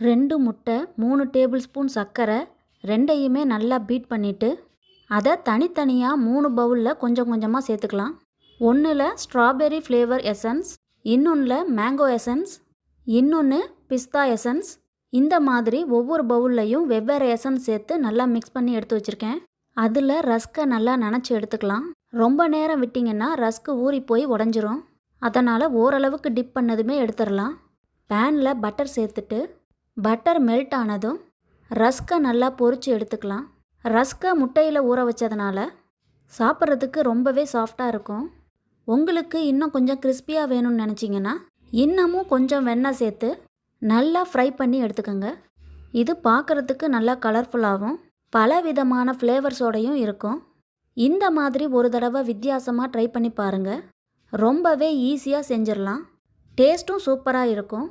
2 முட்டை, 3 table spoon சர்க்கரை ரெண்டையுமே நல்லா பீட் பண்ணிவிட்டு அதை தனித்தனியாக 3 பவுலில் கொஞ்சம் கொஞ்சமாக சேர்த்துக்கலாம். ஒன்றில் ஸ்ட்ராபெர்ரி ஃப்ளேவர் எசன்ஸ், இன்னொன்றில் மேங்கோ எசன்ஸ், இன்னொன்று பிஸ்தா எசன்ஸ். இந்த மாதிரி ஒவ்வொரு பவுல்லையும் வெவ்வேறு எசன்ஸ் சேர்த்து நல்லா மிக்ஸ் பண்ணி எடுத்து வச்சுருக்கேன். அதில் ரஸ்க்கை நல்லா நனைச்சி எடுத்துக்கலாம். ரொம்ப நேரம் விட்டிங்கன்னா ரஸ்க்கு ஊறி போய் உடஞ்சிரும். அதனால் ஓரளவுக்கு டிப் பண்ணதுமே எடுத்துடலாம். பேனில் பட்டர் சேர்த்துட்டு பட்டர் மெல்ட் ஆனதும் ரஸ்க்கை நல்லா பொரித்து எடுத்துக்கலாம். ரஸ்க்கை முட்டையில் ஊற வச்சதுனால சாப்பிட்றதுக்கு ரொம்பவே சாஃப்டாக இருக்கும். உங்களுக்கு இன்னும் கொஞ்சம் கிறிஸ்பியாக வேணும்னு நினச்சிங்கன்னா இன்னமும் கொஞ்சம் வெண்ணெய் சேர்த்து நல்லா ஃப்ரை பண்ணி எடுத்துக்கோங்க. இது பார்க்குறதுக்கு நல்லா கலர்ஃபுல்லாகவும் பல விதமான ஃப்ளேவர்ஸோடையும் இருக்கும். இந்த மாதிரி ஒரு தடவை வித்தியாசமாக ட்ரை பண்ணி பாருங்கள். ரொம்பவே ஈஸியாக செஞ்சிடலாம். டேஸ்ட்டும் சூப்பராக இருக்கும்.